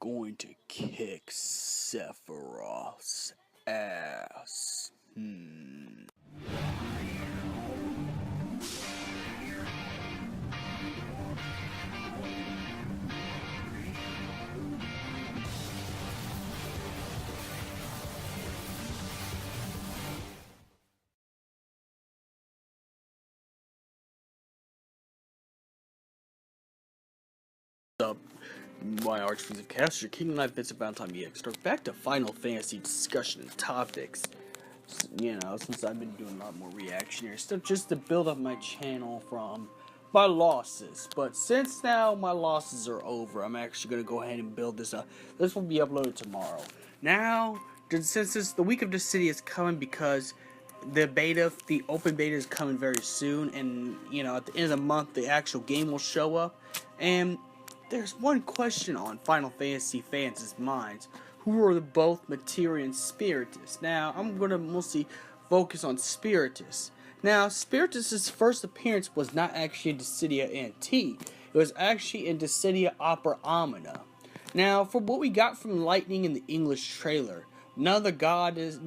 going to kick Sephiroth's ass. Up, my archfiends of chaos, your Kingdom Knight Vincent Valentine EX. Start back to Final Fantasy discussion and topics. Since I've been doing a lot more reactionary stuff, just to build up my channel from my losses. But since now my losses are over, I'm actually going to go ahead and build this up. This will be uploaded tomorrow. Now, since the week of Dissida is coming because the open beta is coming very soon, and at the end of the month the actual game will show up. And there's one question on Final Fantasy fans' minds: who are both Materia and Spiritas? Now, I'm going to mostly focus on Spiritas. Now, Spiritas' first appearance was not actually in Dissida NT. It was actually in Dissida Opera Omnia. Now, from what we got from Lightning in the English trailer, none of the gods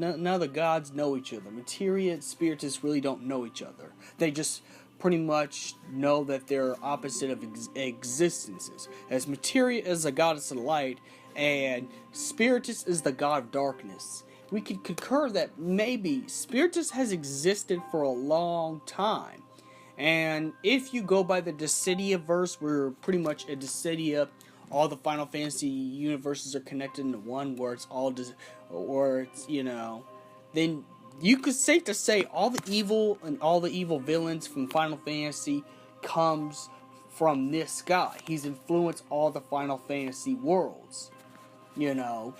know each other. Materia and Spiritas really don't know each other. They just pretty much know that they're opposite of existences. As Materia is the goddess of light, and Spiritus is the god of darkness. We could concur that maybe Spiritus has existed for a long time. And if you go by the Dissidia verse, where pretty much at Dissidia, all the Final Fantasy universes are connected into one, where it's all, then you could safe to say all the evil and all the evil villains from Final Fantasy comes from this guy. He's influenced all the Final Fantasy worlds. All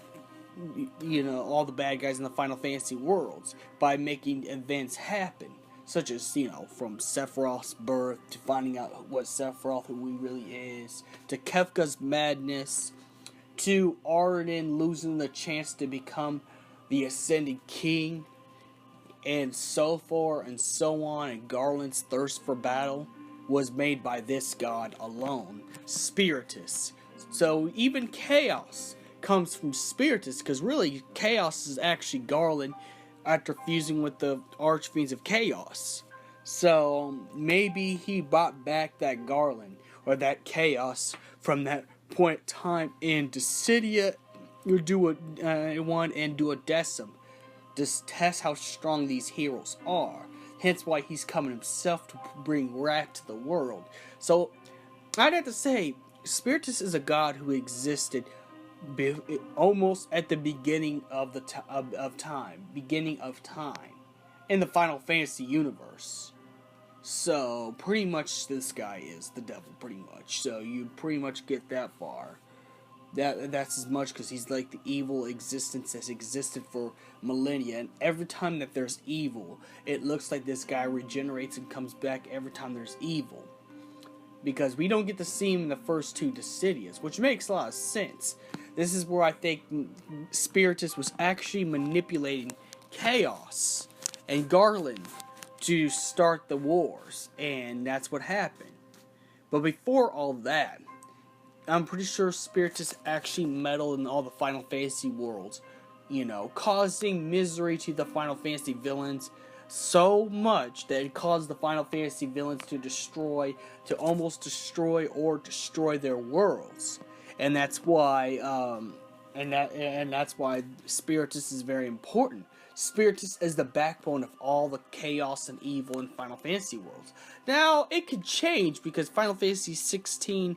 the bad guys in the Final Fantasy worlds by making events happen, such as, from Sephiroth's birth to finding out what Sephiroth who he really is, to Kefka's madness, to Arden losing the chance to become the Ascended King, and so forth and so on, and Garland's thirst for battle was made by this god alone, Spiritus. So even Chaos comes from Spiritus, because really Chaos is actually Garland after fusing with the Archfiends of Chaos. So maybe he brought back that Garland or that Chaos from that point in time in Dissidia or Duodecim. Just test how strong these heroes are. Hence why he's coming himself to bring wrath to the world. So I'd have to say Spiritus is a god who existed almost at the beginning of time in the Final Fantasy universe. So pretty much this guy is the devil, pretty much. So you pretty much get that far. That's as much because he's like the evil existence that's existed for millennia, and every time that there's evil, it looks like this guy regenerates and comes back every time there's evil. Because we don't get to see him in the first two Dissidias, which makes a lot of sense. This is where I think Spiritus was actually manipulating Chaos and Garland to start the wars, and that's what happened. But before all that, I'm pretty sure Spiritus actually meddled in all the Final Fantasy worlds, causing misery to the Final Fantasy villains so much that it caused the Final Fantasy villains to almost destroy their worlds. And that's why, that's why Spiritus is very important. Spiritus is the backbone of all the chaos and evil in Final Fantasy worlds. Now, it could change because Final Fantasy 16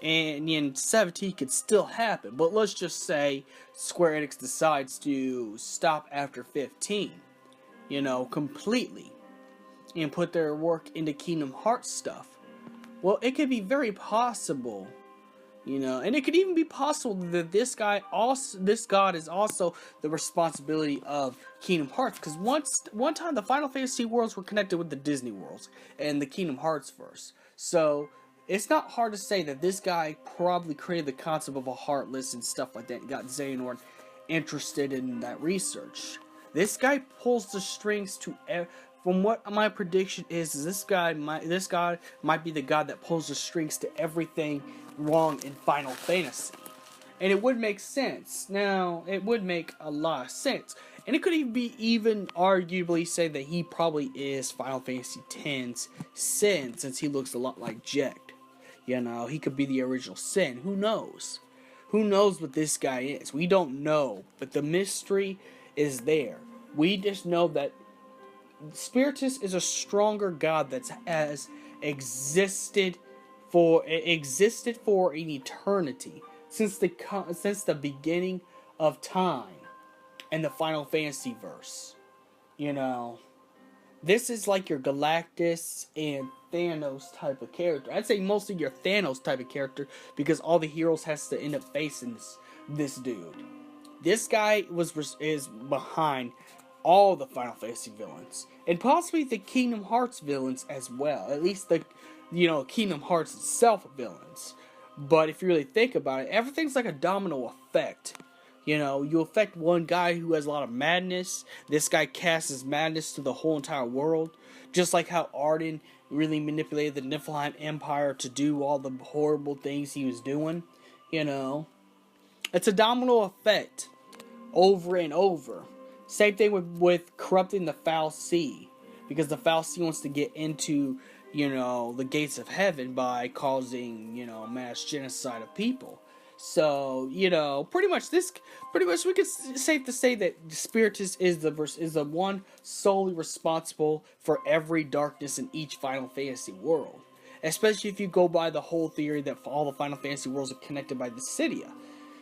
and in 17 could still happen, but let's just say Square Enix decides to stop after 15, completely, and put their work into Kingdom Hearts stuff. Well, it could be very possible, and it could even be possible that this god is also the responsibility of Kingdom Hearts, because one time the Final Fantasy worlds were connected with the Disney worlds and the Kingdom Hearts verse. So it's not hard to say that this guy probably created the concept of a Heartless and stuff like that and got Xehanort interested in that research. This guy pulls the strings to... From what my prediction is this guy might be the god that pulls the strings to everything wrong in Final Fantasy. And it would make sense. Now, it would make a lot of sense. And it could even arguably say that he probably is Final Fantasy X's Sin, since he looks a lot like Jecht. You know, he could be the original Sin. Who knows? Who knows what this guy is? We don't know. But the mystery is there. We just know that Spiritus is a stronger god that has existed for an eternity, since the beginning of time and the Final Fantasy verse. You know, this is like your Galactus and Thanos type of character. I'd say mostly your Thanos type of character, because all the heroes has to end up facing this dude. This guy is behind all the Final Fantasy villains, and possibly the Kingdom Hearts villains as well. At least the, Kingdom Hearts itself villains. But if you really think about it, everything's like a domino effect. You affect one guy who has a lot of madness. This guy casts his madness to the whole entire world. Just like how Arden really manipulated the Niflheim Empire to do all the horrible things he was doing. It's a domino effect over and over. Same thing with corrupting the Foul Sea, because the Foul Sea wants to get into, the gates of heaven by causing, mass genocide of people. So, pretty much we could safe to say that Spiritus is the one solely responsible for every darkness in each Final Fantasy world. Especially if you go by the whole theory that all the Final Fantasy worlds are connected by Dissida.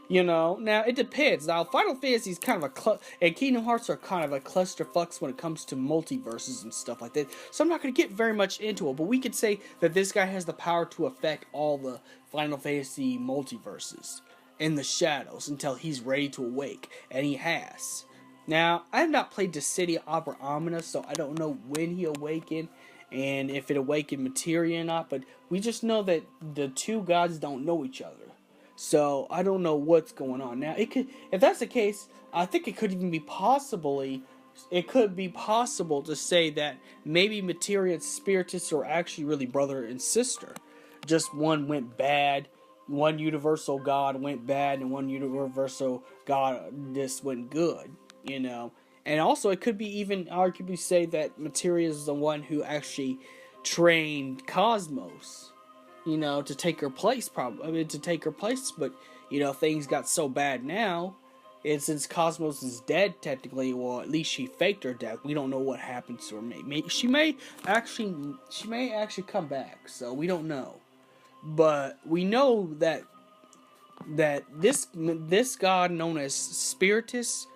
Now it depends. Now Final Fantasy is kind of and Kingdom Hearts are kind of a clusterfucks when it comes to multiverses and stuff like that. So I'm not going to get very much into it, but we could say that this guy has the power to affect all the Final Fantasy multiverses in the shadows until he's ready to awake, and he has. Now, I have not played Dissidia Opera Omnia, so I don't know when he awakened and if it awakened materia or not, but we just know that the two gods don't know each other. So, I don't know what's going on. Now, if that's the case, I think it could be possible to say that maybe Materia and Spiritus are actually really brother and sister. Just one went bad, one universal god went bad, and one universal goddess went good, And also, it could be even arguably say that Materia is the one who actually trained Cosmos. To take her place, but, things got so bad now, and since Cosmos is dead, technically, well, at least she faked her death, we don't know what happened to her. She may actually come back, so we don't know. But we know that this god known as Spiritus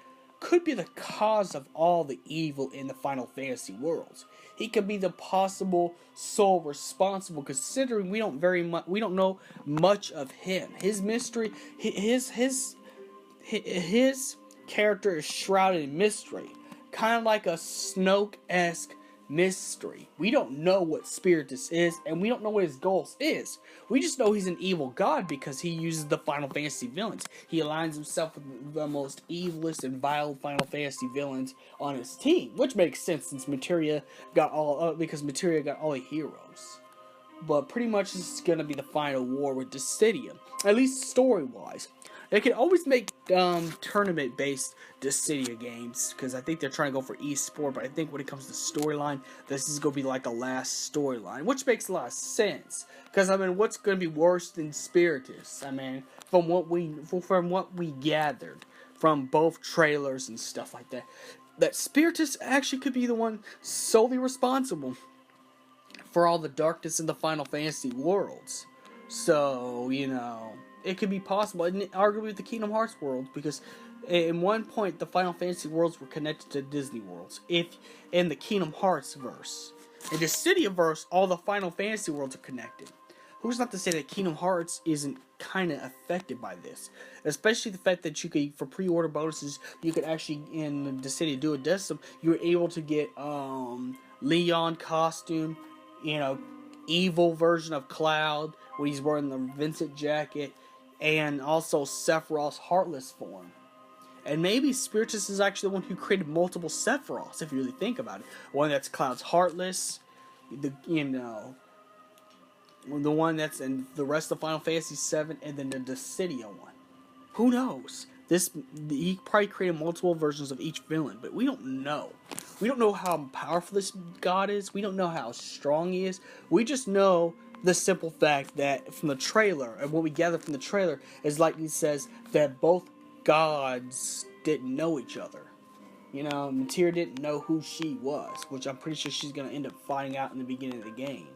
could be the cause of all the evil in the Final Fantasy worlds. He could be the possible sole responsible, considering we don't know much of him. His mystery, his character is shrouded in mystery, kind of like a Snoke-esque mystery. We don't know what Spiritus is, and we don't know what his goals is. We just know he's an evil god because he uses the Final Fantasy villains. He aligns himself with the most evilest and vile Final Fantasy villains on his team, which makes sense since Materia got all the heroes. But pretty much this is gonna be the final war with Dissidia, at least story-wise. They can always make tournament-based Dissidia games, because I think they're trying to go for esport, but I think when it comes to storyline, this is going to be like a last storyline, which makes a lot of sense. Because, what's going to be worse than Spiritus? From what we gathered from both trailers and stuff like that Spiritus actually could be the one solely responsible for all the darkness in the Final Fantasy worlds. So, it could be possible, and arguably with the Kingdom Hearts world, because in one point the Final Fantasy worlds were connected to Disney worlds. If in the Kingdom Hearts verse, in the Dissidia verse, all the Final Fantasy worlds are connected. Who's not to say that Kingdom Hearts isn't kind of affected by this? Especially the fact that you could, for pre-order bonuses, you could actually in Dissidia Duodecim, you were able to get Leon costume, evil version of Cloud when he's wearing the Vincent jacket, and also Sephiroth's Heartless form. And maybe Spiritus is actually the one who created multiple Sephiroths, if you really think about it. One that's Cloud's Heartless, the one that's in the rest of Final Fantasy VII, and then the Dissidia one. Who knows? He probably created multiple versions of each villain, but we don't know. We don't know how powerful this god is. We don't know how strong he is. We just know the simple fact that from the trailer, and what we gather from the trailer is like he says that both gods didn't know each other. You know, Materia didn't know who she was, which I'm pretty sure she's gonna end up finding out in the beginning of the game.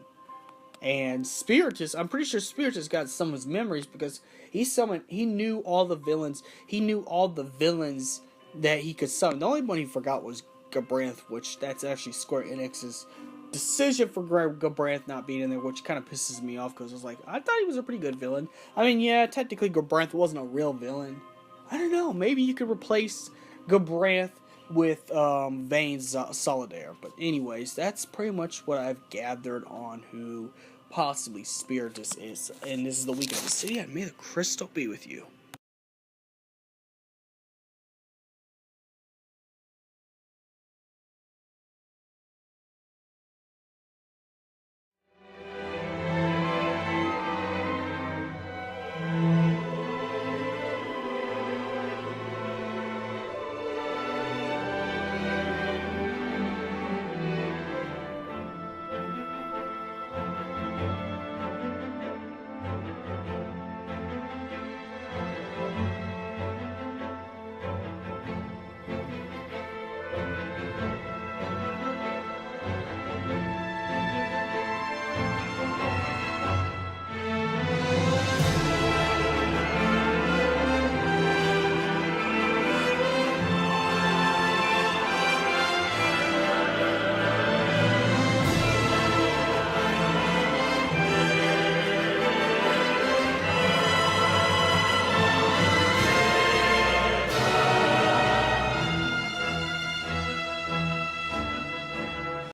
And Spiritus, I'm pretty sure Spiritus got some of his memories because he knew all the villains. He knew all the villains that he could summon. The only one he forgot was Gabranth, which that's actually Square Enix's decision for Gabranth not being in there, which kind of pisses me off because I was like, I thought he was a pretty good villain. I mean, yeah, technically Gabranth wasn't a real villain. I don't know, maybe you could replace Gabranth with Vane's Solidaire. But anyways, that's pretty much what I've gathered on who possibly Spiritus is. And this is the week of Dissida, and may the crystal be with you.